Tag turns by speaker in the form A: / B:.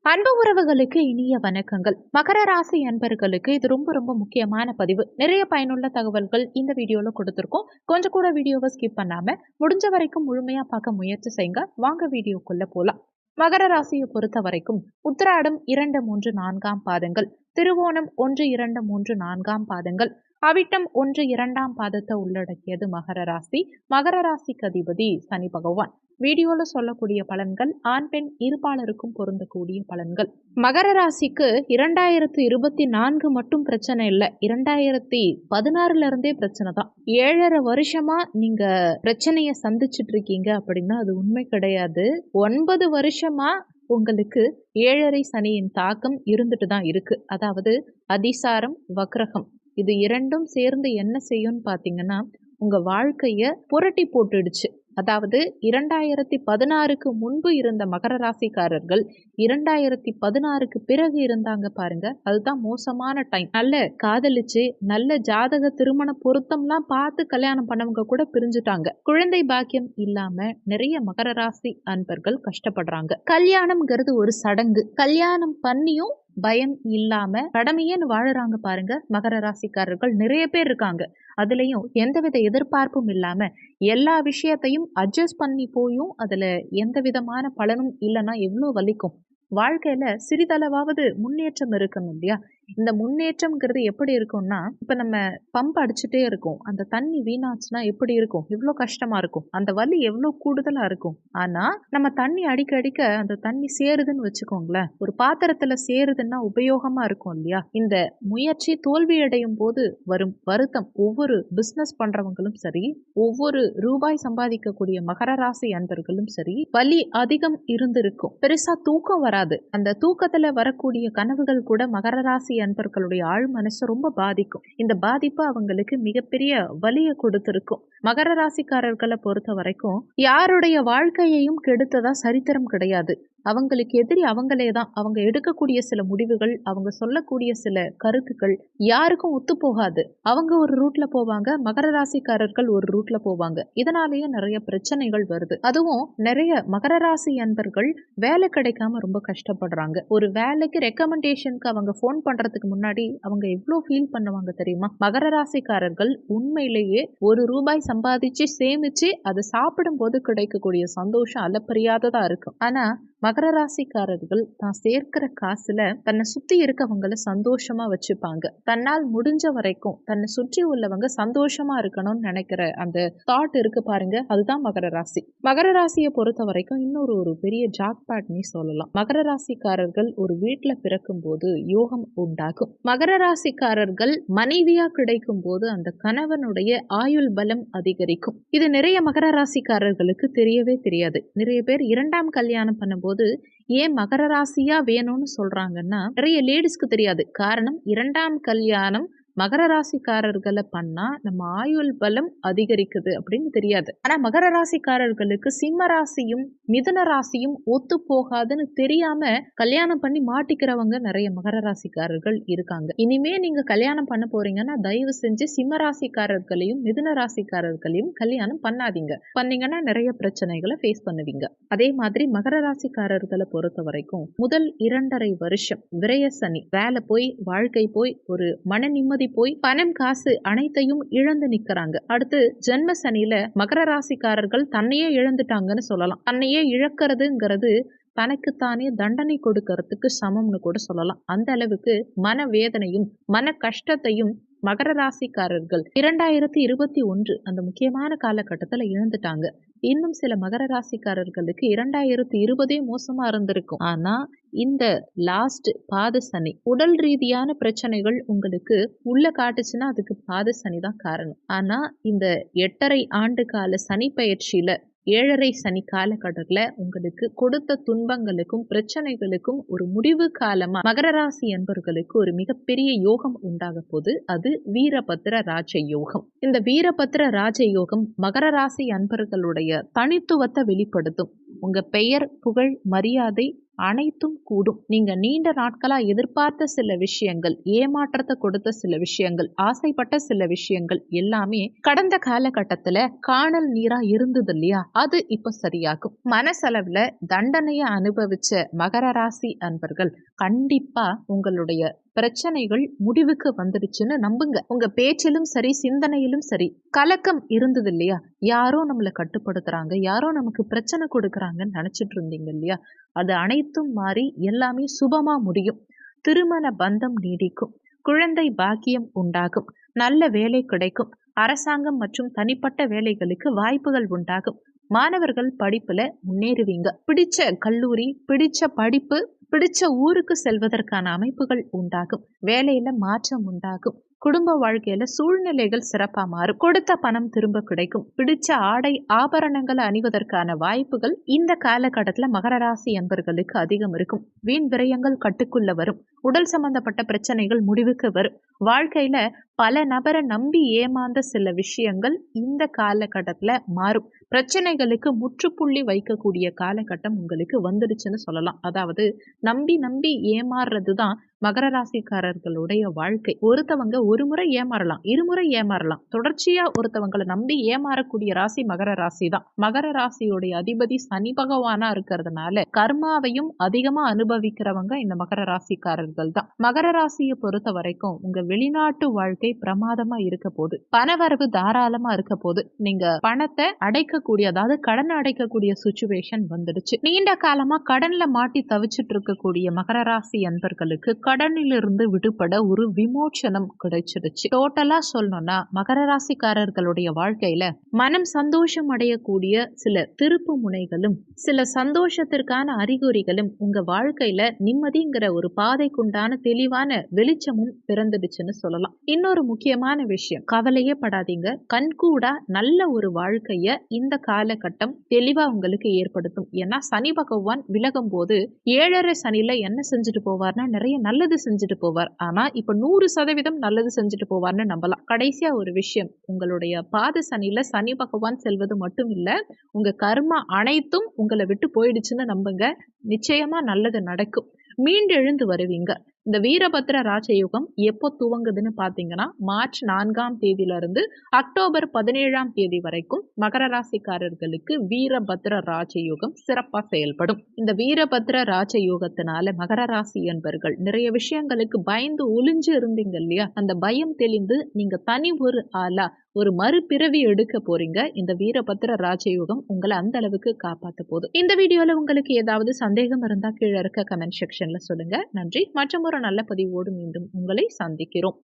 A: அன்பு உறவுகளுக்கு இனிய வணக்கங்கள். மகர ராசி அன்பர்களுக்கு இது ரொம்ப ரொம்ப முக்கியமான பதிவு. நிறைய பயனுள்ள தகவல்கள் இந்த வீடியோல கொடுத்துருக்கோம். கொஞ்சம் கூட வீடியோவை ஸ்கிப் பண்ணாம முடிஞ்ச வரைக்கும் முழுமையா பார்க்க முயற்சி செய்யுங்க. வாங்க வீடியோக்குள்ள போலாம். மகர ராசியை பொறுத்த வரைக்கும் உத்திராடம் 2, 3, 4ஆம் பாதங்கள், திருவோணம் 1, 2, 3, 4ஆம் பாதங்கள், அவிட்டம் 1, 2ஆம் பாதத்தை உள்ளடக்கியது மகர ராசி. மகர ராசிக்கு அதிபதி சனி பகவான். வீடியோல சொல்லக்கூடிய பலன்கள் ஆண் பெண் இருபாலருக்கும் பொருந்தக்கூடிய பலன்கள். மகர ராசிக்கு 2024 மட்டும் பிரச்சனை இல்லை, 2016 இருந்தே பிரச்சனை தான். 7.5 வருஷமா நீங்க பிரச்சனைய சந்திச்சுட்டு இருக்கீங்க அப்படின்னா அது உண்மை கிடையாது. 9 வருஷமா உங்களுக்கு 7.5 சனியின் தாக்கம் இருந்துட்டு தான் இருக்கு. அதாவது அதிசாரம், வக்ரகம் இது இரண்டும் சேர்ந்து என்ன செய்யும்னு பார்த்தீங்கன்னா உங்க வாழ்க்கைய புரட்டி போட்டுடுச்சு. அதாவது 2016க்கு முன்பு இருந்த மகர ராசிக்காரர்கள் 2016க்கு பிறகு இருந்தாங்க பாருங்க, அதுதான் மோசமான டைம். நல்ல காதலிச்சு நல்ல ஜாதக திருமண பொருத்தம்லாம் பார்த்து கல்யாணம் பண்ணவங்க கூட பிரிஞ்சுட்டாங்க. குழந்தை பாக்கியம் இல்லாம நிறைய மகர ராசி அன்பர்கள் கஷ்டப்படுறாங்க. கல்யாணம்ங்கிறது ஒரு சடங்கு. கல்யாணம் பண்ணியும் பயம் இல்லாம கடமையேன்னு வாழறாங்க பாருங்க மகர ராசிக்காரர்கள் நிறைய பேர் இருக்காங்க. அதுலயும் எந்தவித எதிர்பார்ப்பும் இல்லாம எல்லா விஷயத்தையும் அட்ஜஸ்ட் பண்ணி போயும் அதுல எந்த விதமான பலனும் இல்லைன்னா எவ்வளவு வலிக்கும். வாழ்க்கையில சிறிதளவாவது முன்னேற்றம் இருக்கணும் இல்லையா? இந்த முன்னேற்றம்ங்கிறது எப்படி இருக்கும்னா, இப்ப நம்ம பம்ப் அடிச்சுட்டே இருக்கோம், அந்த தண்ணி வீணாச்சுன்னா எப்படி இருக்கும், எவ்வளவு கஷ்டமா இருக்கும், அந்த வலி எவ்வளவு கூடுதலா இருக்கும். ஆனா நம்ம தண்ணி அடிக்க அடிக்க அந்த தண்ணி சேருதுன்னு வச்சுக்கோங்களேன், ஒரு பாத்திரத்துல சேருதுன்னா உபயோகமா இருக்கும் இல்லையா? இந்த முயற்சி தோல்வி அடையும் போது வரும் வருத்தம் ஒவ்வொரு பிசினஸ் பண்றவங்களும் சரி, ஒவ்வொரு ரூபாய் சம்பாதிக்கக்கூடிய மகர ராசி அன்பர்களும் சரி, வலி அதிகம் இருந்திருக்கும். பெருசா தூக்கம் வராது. அந்த தூக்கத்துல வரக்கூடிய கனவுகள் கூட மகர ராசி அன்பர்களுடைய ஆழ் மனசை ரொம்ப பாதிக்கும். இந்த பாதிப்பு அவங்களுக்கு மிகப்பெரிய வலியை கொடுத்திருக்கும். மகர ராசிக்காரர்களை பொறுத்த வரைக்கும் யாருடைய வாழ்க்கையையும் கெடுத்ததா சரித்திரம் கிடையாது. அவங்களுக்கு எதிரி அவங்களே தான். அவங்க எடுக்கக்கூடிய சில முடிவுகள், அவங்க சொல்லக்கூடிய சில கருத்துக்கள் யாருக்கும் ஒத்து போகாது. அவங்க ஒரு ரூட்ல போவாங்க, மகர ராசிக்காரர்கள் ஒரு ரூட்ல போவாங்க. இதனாலேயே நிறைய பிரச்சனைகள் வருது. அதுவும் நிறைய மகர ராசி அன்பர்கள் வேலை கிடைக்காம ரொம்ப கஷ்டப்படுறாங்க. ஒரு வேலைக்கு ரெக்கமெண்டேஷனுக்கு அவங்க போன் பண்றதுக்கு முன்னாடி அவங்க எவ்வளவு ஃபீல் பண்ணுவாங்க தெரியுமா? மகர ராசிக்காரர்கள் உண்மையிலேயே ₹1 சம்பாதிச்சு சேமிச்சு அதை சாப்பிடும் போது கிடைக்கக்கூடிய சந்தோஷம் அளப்பரியாததா இருக்கும். ஆனா மகர ராசிக்காரர்கள் தான் சேர்க்கிற காசுல தன்னை சுத்தி இருக்கவங்களை சந்தோஷமா வச்சுப்பாங்க. தன்னால் முடிஞ்ச வரைக்கும் தன்னை சுற்றி உள்ளவங்க சந்தோஷமா இருக்கணும்னு நினைக்கிற அந்த தாட் இருக்கு பாருங்க, அதுதான் மகர ராசி. மகர ராசியை பொறுத்த வரைக்கும் இன்னொரு பெரிய ஜாக்பாட்னு சொல்லலாம். மகர ராசிக்காரர்கள் ஒரு வீட்டுல பிறக்கும் போது யோகம் உண்டாகும். மகர ராசிக்காரர்கள் மனைவியா கிடைக்கும் போது அந்த கணவனுடைய ஆயுள் பலம் அதிகரிக்கும். இது நிறைய மகர ராசிக்காரர்களுக்கு தெரியவே தெரியாது. நிறைய பேர் 2ஆம் கல்யாணம் பண்ணும்போது ஏன் மகர ராசியா வேணும்னு சொல்றாங்கன்னா நிறைய லேடிஸ்க்கு தெரியாது. காரணம் 2ஆம் கல்யாணம் மகர ராசிக்காரர்களை பண்ணா நம்ம ஆயுள் பலம் அதிகரிக்குது அப்படின்னு தெரியாது. ஆனா மகர ராசிக்காரர்களுக்கு சிம்ம ராசியும் மிதுன ராசியும் ஒத்து போகாதுன்னு தெரியாம கல்யாணம் பண்ணி மாட்டிக்கிறவங்க நிறைய மகர ராசிக்காரர்கள் இருக்காங்க. இனிமே நீங்க கல்யாணம் பண்ண போறீங்கன்னா தயவு செஞ்சு சிம்ம ராசிக்காரர்களையும் மிதுன ராசிக்காரர்களையும் கல்யாணம் பண்ணாதீங்க. பண்ணீங்கன்னா நிறைய பிரச்சனைகளை ஃபேஸ் பண்ணுவீங்க. அதே மாதிரி மகர ராசிக்காரர்களை பொறுத்த வரைக்கும் முதல் 2.5 வருஷம் விரய சனி, வேலை போய் வாழ்க்கை போய் ஒரு மன நிம்மதி போய் பணம் காசு அனைத்தையும் இழந்து நிக்கிறாங்க. அடுத்து ஜென்ம சனியில மகர ராசிக்காரர்கள் தன்னையே இழந்துட்டாங்கன்னு சொல்லலாம். தன்னையே இழக்கிறதுங்கிறது தனக்குத்தானே தண்டனை கொடுக்கறதுக்கு சமம்னு கூட சொல்லலாம். அந்த அளவுக்கு மன வேதனையும் மன கஷ்டத்தையும் மகர ராசிக்காரர்கள் 2021 அந்த முக்கியமான காலகட்டத்துல இழந்துட்டாங்க. இன்னும் சில மகர ராசிக்காரர்களுக்கு 2020 மோசமா இருந்திருக்கும். ஆனா இந்த லாஸ்ட் பாத சனி உடல் ரீதியான பிரச்சனைகள் உங்களுக்கு உள்ள காட்டுச்சுன்னா அதுக்கு பாத சனி தான் காரணம். ஆனா இந்த 8.5 ஆண்டு கால சனி பயிற்சியில 7.5 சனி காலகட்டத்துல உங்களுக்கு கொடுத்த துன்பங்களுக்கும் பிரச்சனைகளுக்கும் ஒரு முடிவு காலமா மகர ராசி என்பவர்களுக்கு ஒரு மிகப்பெரிய யோகம் உண்டாக போது. அது வீரபத்திர ராஜ யோகம். இந்த வீரபத்திர ராஜ யோகம் மகர ராசி அன்பர்களுடைய தனித்துவத்தை வெளிப்படுத்தும். உங்க பெயர், புகழ், மரியாதை அனைத்தும் கூடும். நீங்க நீண்ட நாட்களா எதிர்பார்த்த சில விஷயங்கள், ஏமாற்றத்தை கொடுத்த சில விஷயங்கள், ஆசைப்பட்ட சில விஷயங்கள் எல்லாமே கடந்த காலகட்டத்துல காணல் நீரா இருந்தது இல்லையா, அது இப்ப சரியாகும். மனசளவுல தண்டனைய அனுபவிச்ச மகர ராசி அன்பர்கள் கண்டிப்பா உங்களுடைய பிரச்சனைகள் முடிவுக்கு வந்துடுச்சுன்னு நம்புங்க. உங்க பேச்சிலும் சரி, சிந்தனையிலும் சரி கலக்கம் இருந்தது இல்லையா, யாரோ நம்மளை கட்டுப்படுத்துறாங்க, யாரோ நமக்கு பிரச்சனை கொடுக்கறாங்கன்னு நினைச்சிட்டு இருந்தீங்க இல்லையா, அது அனைத்தும் மாறி எல்லாமே சுபமா முடியும். திருமண பந்தம் நீடிக்கும், குழந்தை பாக்கியம் உண்டாகும், நல்ல வேலை கிடைக்கும், அரசாங்கம் மற்றும் தனிப்பட்ட வேலைகளுக்கு வாய்ப்புகள் உண்டாகும். மாணவர்கள் படிப்புல முன்னேறுவீங்க. பிடிச்ச கல்லூரி, பிடிச்ச படிப்பு, பிடிச்ச ஊருக்கு செல்வதற்கான அமைப்புகள் உண்டாகும். வேலையில மாற்றம் உண்டாகும். குடும்ப வாழ்க்கையில சூழ்நிலைகள் சிறப்பா மாறும். கொடுத்த பணம் திரும்ப கிடைக்கும். பிடிச்ச ஆடை ஆபரணங்களை அணிவதற்கான வாய்ப்புகள் இந்த காலகட்டத்துல மகர ராசி என்பர்களுக்கு அதிகம் இருக்கும். வீண் விரயங்கள் கட்டுக்குள்ள வரும். உடல் சம்பந்தப்பட்ட பிரச்சனைகள் முடிவுக்கு வரும். வாழ்க்கையில பல நபரை நம்பி ஏமாந்த சில விஷயங்கள் இந்த காலகட்டத்துல மாறும். பிரச்சனைகளுக்கு முற்றுப்புள்ளி வைக்கக்கூடிய காலகட்டம் உங்களுக்கு வந்துடுச்சுன்னு சொல்லலாம். அதாவது நம்பி நம்பி ஏமாறுறதுதான் மகர ராசிக்காரர்களுடைய வாழ்க்கை. ஒருத்தவங்க ஒரு முறை ஏமாறலாம், இருமுறை ஏமாறலாம். தொடர்ச்சியா ஒருத்தவங்களை நம்பி ஏமாறக்கூடிய ராசி மகர ராசி தான். மகர ராசியுடைய அதிபதி சனி பகவானா இருக்கிறதுனால கர்மாவையும் அதிகமா அனுபவிக்கிறவங்க இந்த மகர ராசிக்காரர்கள் தான். மகர ராசியை பொறுத்த வரைக்கும் உங்க வெளிநாட்டு வாழ்க்கை பிரமாதமா இருக்க போது, பணவரவு தாராளமா இருக்க போது, நீங்க பணத்தை அடைக்கக்கூடிய, அதாவது கடன் அடைக்கக்கூடிய சுச்சுவேஷன் வந்துடுச்சு. நீண்ட காலமா கடன்ல மாட்டி தவிச்சிட்டு இருக்கக்கூடிய மகர ராசி அன்பர்களுக்கு கடனிலிருந்து விடுபட ஒரு விமோச்சனம் கிடைச்சிடுச்சு. டோட்டலா சொல்லணும்னா மகர ராசிக்காரர்களுடைய வாழ்க்கையில மனம் சந்தோஷம் அடையக்கூடிய சில திருப்பு முனைகளும், சில சந்தோஷத்திற்கான அறிகுறிகளும், உங்க வாழ்க்கையில நிம்மதிங்கிற ஒரு பாதைக்குண்டான தெளிவான வெளிச்சமும் பிறந்துடுச்சுன்னு சொல்லலாம். இன்னொரு முக்கியமான விஷயம், கவலையே படாதீங்க. கண்கூடா நல்ல ஒரு வாழ்க்கைய இந்த காலகட்டம் தெளிவா உங்களுக்கு ஏற்படுத்தும். ஏன்னா சனி பகவான் விலகும் போது 7.5 சனியில என்ன செஞ்சுட்டு போவார்னா நிறைய நல்லது செஞ்சுட்டு போவார். ஆனா இப்ப 100% நல்லது செஞ்சுட்டு போவார்னு நம்பலாம். கடைசியா ஒரு விஷயம், உங்களுடைய பாத சனியில சனி பகவான் செல்வது மட்டும் இல்ல, உங்க கர்மா அனைத்தும் உங்களை விட்டு போயிடுச்சுன்னு நம்புங்க. நிச்சயமா நல்லது நடக்கும். மீண்டெழுந்து வருவீங்க. இந்த வீரபத்ர ராஜயோகம் எப்போ துவங்குதுன்னு பாத்தீங்கன்னா மார்ச் 4ஆம் தேதியிலிருந்து அக்டோபர் 17ஆம் தேதி வரைக்கும் மகர ராசிக்காரர்களுக்கு வீரபத்ர ராஜயோகம் சிறப்பா செயல்படும். இந்த வீரபத்ர ராஜயோகத்தினால மகர ராசி என்பர்கள் நிறைய விஷயங்களுக்கு பயந்து ஒளிஞ்சு இருந்தீங்க இல்லையா, அந்த பயம் தெளிந்து நீங்க தனி ஒரு ஆளா ஒரு மறுபிறவி எடுக்க போறீங்க. இந்த வீரபத்ர ராஜயோகம் உங்களை அந்த அளவுக்கு காப்பாத்த போகுது. இந்த வீடியோல உங்களுக்கு ஏதாவது சந்தேகம் இருந்தா கீழே இருக்க கமெண்ட் செக்ஷன்ல சொல்லுங்க. நன்றி. மற்றும் ஒரு நல்ல பதிவோடு மீண்டும் உங்களை சந்திக்கிறோம்.